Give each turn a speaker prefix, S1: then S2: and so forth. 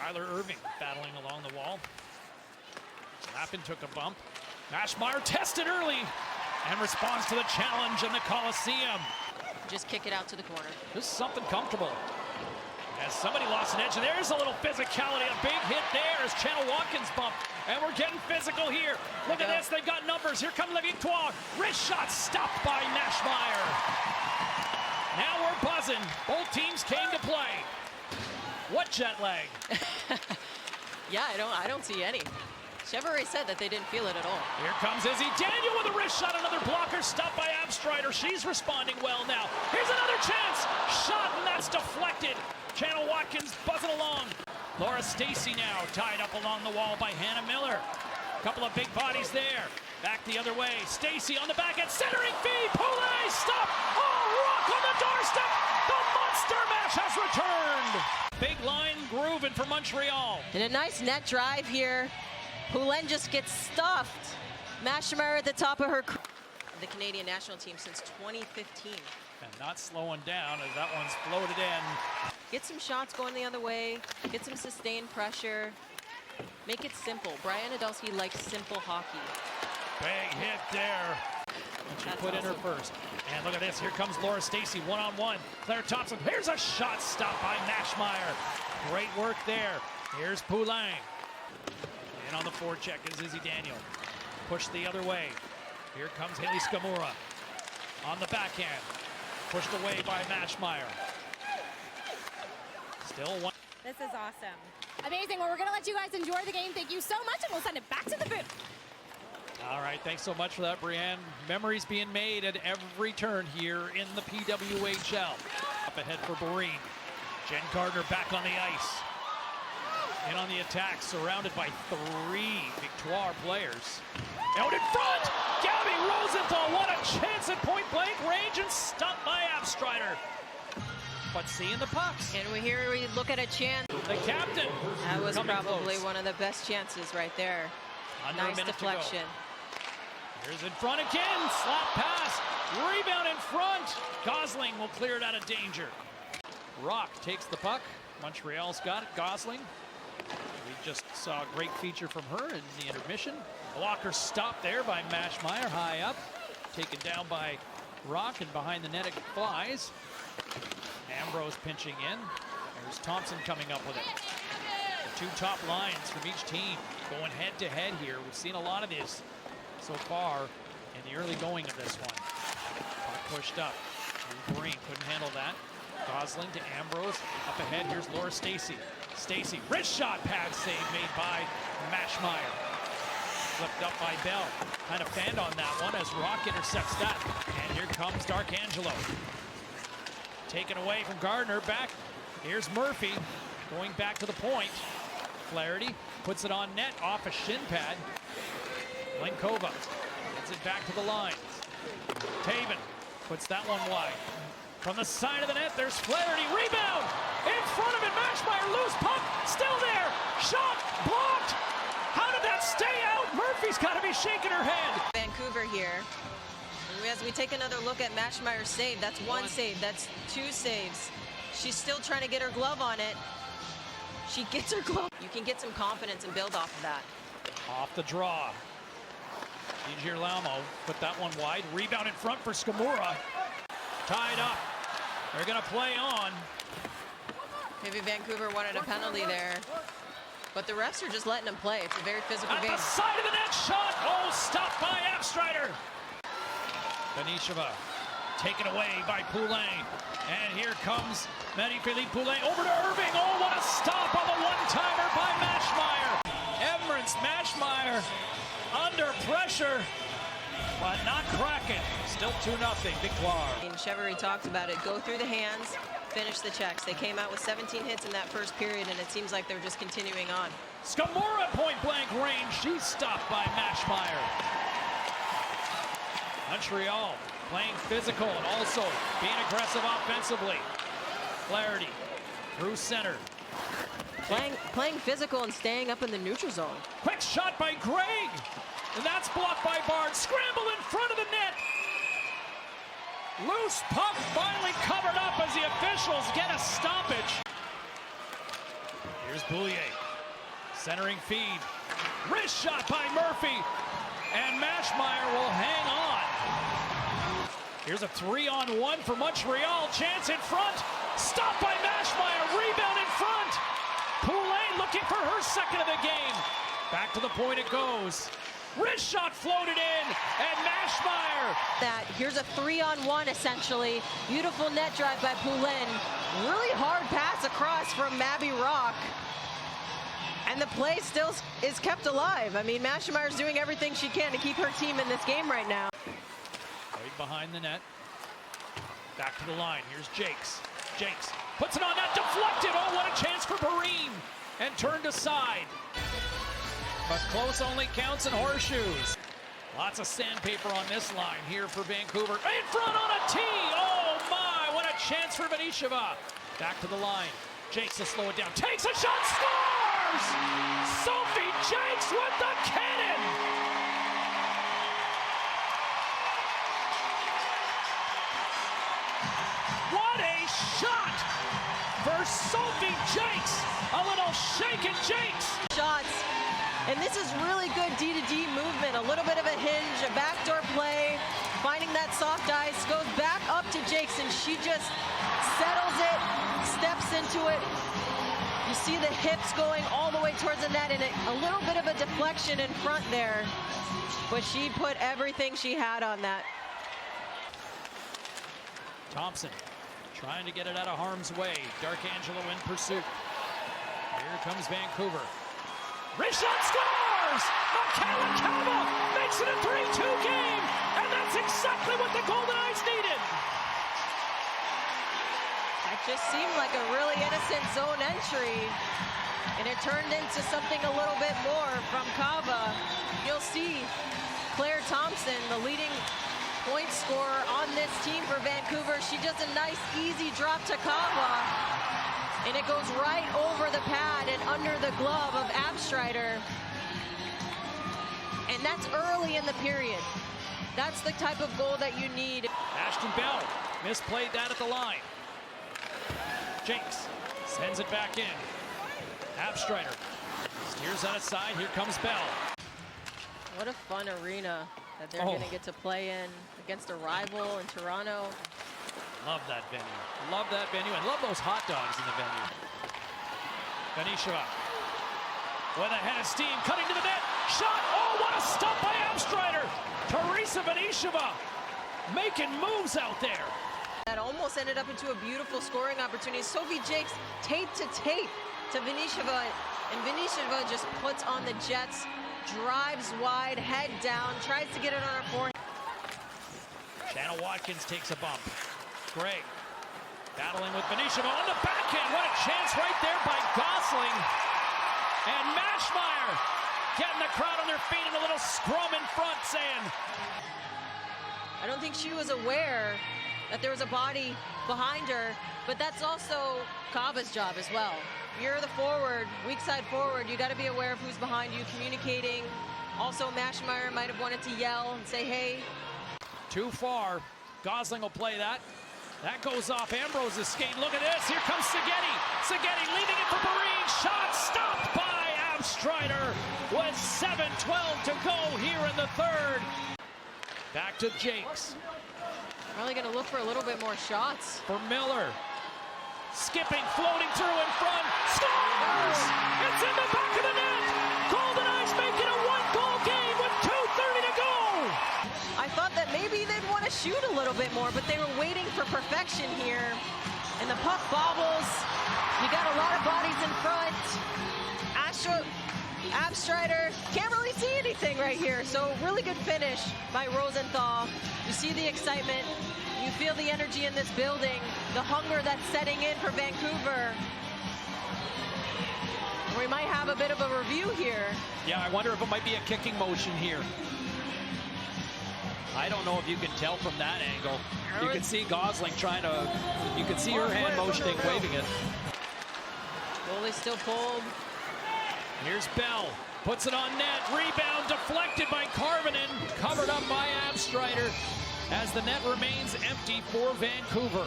S1: Skylar Irving battling along the wall. Lappin took a bump. Mashmeyer tested early and responds to the challenge in the Coliseum.
S2: Just kick it out to the corner.
S1: This is something comfortable. As somebody lost an edge, and there's a little physicality. A big hit there as Channel Watkins bumped. And we're getting physical here. Look at this, they've got numbers. Here comes Victoire. Wrist shot stopped by Mashmeyer. Now we're buzzing. Both teams came to play. What jet lag?
S2: Yeah, I don't see any. Chevrolet said that they didn't feel it at all.
S1: Here comes Izzy Daniel with a wrist shot. Another blocker stopped by Abstrider. She's responding well now. Here's another chance. Shot, and that's deflected. Channel Watkins buzzing along. Laura Stacey now tied up along the wall by Hannah Miller. Couple of big bodies there. Back the other way. Stacey on the back end. Centering feed. Poulet stop. Oh, Rock on the doorstep. The monster match has returned. Big line grooving for Montreal.
S2: And a nice net drive here. Poulin just gets stuffed. Mashmeyer at the top of her. The Canadian national team since 2015.
S1: And not slowing down as that one's floated in.
S2: Get some shots going the other way. Get some sustained pressure. Make it simple. Brian Adolski likes simple hockey.
S1: Big hit there. And she put in her first. And look at this. Here comes Laura Stacey one-on-one. Claire Thompson. Here's a shot stopped by Mashmeyer. Great work there. Here's Poulin. And on the forecheck is Izzy Daniel. Pushed the other way. Here comes Haley Skamura. On the backhand. Pushed away by Mashmeyer. Still one.
S3: This is awesome. Amazing. Well, we're going to let you guys enjoy the game. Thank you so much, and we'll send it back to the booth.
S1: All right, thanks so much for that, Brianne. Memories being made at every turn here in the PWHL. Up ahead for Barine. Jen Gardner back on the ice. In on the attack, surrounded by 3 Victoire players. Out in front, Gabby Rosenthal. What a chance at point-blank range and stopped by Abstrider. But seeing the pucks.
S2: And we look at a chance.
S1: The captain.
S2: That was probably one of the best chances right there.
S1: Under
S2: nice
S1: a minute
S2: deflection.
S1: To go. Here's in front again. Slap pass. Rebound in front. Gosling will clear it out of danger. Rock takes the puck. Montreal's got it. Gosling. We just saw a great feature from her in the intermission. Blocker stopped there by Mashmeyer, high up. Taken down by Rock, and behind the net it flies. Ambrose pinching in. There's Thompson coming up with it. The 2 top lines from each team going head-to-head here. We've seen a lot of this so far in the early going of this one. Puck pushed up. Green couldn't handle that. Gosling to Ambrose. Up ahead, here's Laura Stacey. Stacey, wrist shot, pad save made by Mashmeyer. Flipped up by Bell. Kind of fanned on that one as Rock intercepts that. And here comes D'Arcangelo. Taken away from Gardner. Back. Here's Murphy going back to the point. Flaherty puts it on net off a shin pad. Linkova gets it back to the lines. Taven puts that one wide. From the side of the net, there's Flaherty. Rebound! In front of it, Mashmeyer, loose puck, still there. Shot, blocked. How did that stay out? Murphy's got to be shaking her head.
S2: Vancouver here. And as we take another look at Mashmeyer's save, that's one save, that's 2 saves. She's still trying to get her glove on it. She gets her glove. You can get some confidence and build off of that.
S1: Off the draw. Girolamo put that one wide. Rebound in front for Skamura. Tied up. They're going to play on.
S2: Maybe Vancouver wanted a penalty there. But the refs are just letting them play. It's a very physical game.
S1: At the side of the net shot. Oh, stopped by Abstrider. Benisheva taken away by Poulin. And here comes Marie-Philippe Poulin over to Irving. Oh, what a stop on the one-timer by Mashmeyer. Emrance Mashmeyer under pressure, but not cracking. Still 2-0 Victoire.
S2: And Chevrolet talked about it. Go through the hands, finish the checks. They came out with 17 hits in that first period, and it seems like they're just continuing on.
S1: Skamura point-blank range. She's stopped by Mashmeyer. Montreal playing physical and also being aggressive offensively. Flaherty through center.
S2: Playing physical and staying up in the neutral zone.
S1: Quick shot by Gregg. And that's blocked by Barnes. Scramble in front of the net. Loose puck finally covered up as the officials get a stoppage. Here's Boulier. Centering feed. Wrist shot by Murphy. And Maschmeyer will hang on. Here's a 3-on-1 for Montreal. Chance in front. Stopped by Maschmeyer. Rebound in front. Poulet looking for her second of the game. Back to the point it goes. Wrist shot floated in, and Maschmeyer.
S2: Here's a 3-on-1 essentially. Beautiful net drive by Poulin. Really hard pass across from Mabby Rock. And the play still is kept alive. I mean, Maschmeyer's doing everything she can to keep her team in this game right now.
S1: Right behind the net. Back to the line. Here's Jakes. Jakes puts it on net, deflected. Oh, what a chance for Barine. And turned aside. But close only counts in horseshoes. Lots of sandpaper on this line here for Vancouver. In front on a tee. Oh my, what a chance for Venisheva. Back to the line. Jakes to slow it down. Takes a shot, scores! Sophie Jake with the cannon. What a shot for Sophie Jake. A little shaken Jakes.
S2: Shots. And this is really good D-to-D movement. A little bit of a hinge, a backdoor play, finding that soft ice, goes back up to Jakes, and she just settles it, steps into it. You see the hips going all the way towards the net, and a little bit of a deflection in front there. But she put everything she had on that.
S1: Thompson trying to get it out of harm's way. Darkangelo in pursuit. Here comes Vancouver. Wrist shot, scores! Montéal makes it a 3-2 game, and that's exactly what the Goldeneyes needed.
S2: That just seemed like a really innocent zone entry, and it turned into something a little bit more from Cava. You'll see Claire Thompson, the leading point scorer on this team for Vancouver. She does a nice, easy drop to Cava. And it goes right over the pad and under the glove of Abstreiter. And that's early in the period. That's the type of goal that you need.
S1: Ashton Bell misplayed that at the line. Jakes sends it back in. Abstreiter steers that aside. Here comes Bell.
S2: What a fun arena that they're going to get to play in against a rival in Toronto.
S1: Love that venue. Love that venue, and love those hot dogs in the venue. Venisheva with a head of steam, cutting to the net. Shot! Oh, what a stop by Abstreiter! Teresa Venisheva making moves out there.
S2: That almost ended up into a beautiful scoring opportunity. Sophie Jakes tape to tape to Venisheva, and Venisheva just puts on the Jets, drives wide, head down, tries to get it on her forehand.
S1: Shanna Watkins takes a bump. Gregg battling with Venisheva on the backhand. What a chance right there by Gosling. And Maschmeyer getting the crowd on their feet in a little scrum in front, saying.
S2: I don't think she was aware that there was a body behind her, but that's also Cava's job as well. You're the forward, weak side forward. You got to be aware of who's behind you, communicating. Also, Maschmeyer might have wanted to yell and say, hey.
S1: Too far. Gosling will play that. That goes off Ambrose's skate. Look at this. Here comes Seghetti. Seghetti leaving it for Barine. Shot stopped by Abstreiter with 7:12 to go here in the third. Back to Jakes.
S2: Probably going to look for a little bit more shots.
S1: For Miller. Skipping, floating through in front. Scores! It's in the back of the net. Goldeneyes making a one-goal game with 2:30 to go.
S2: I thought that maybe they'd want to shoot a little bit more, but they were waiting for perfection here. And the puck bobbles. You got a lot of bodies in front. Abstreiter can't really see anything right here. So really good finish by Rosenthal. You see the excitement. You feel the energy in this building. The hunger that's setting in for Vancouver. We might have a bit of a review here.
S1: Yeah, I wonder if it might be a kicking motion here. I don't know if you can tell from that angle. You can see Gosling trying to, you can see her hand motioning, waving it.
S2: Goalie still pulled.
S1: Here's Bell, puts it on net, rebound deflected by Karvinen, covered up by Abstreiter as the net remains empty for Vancouver.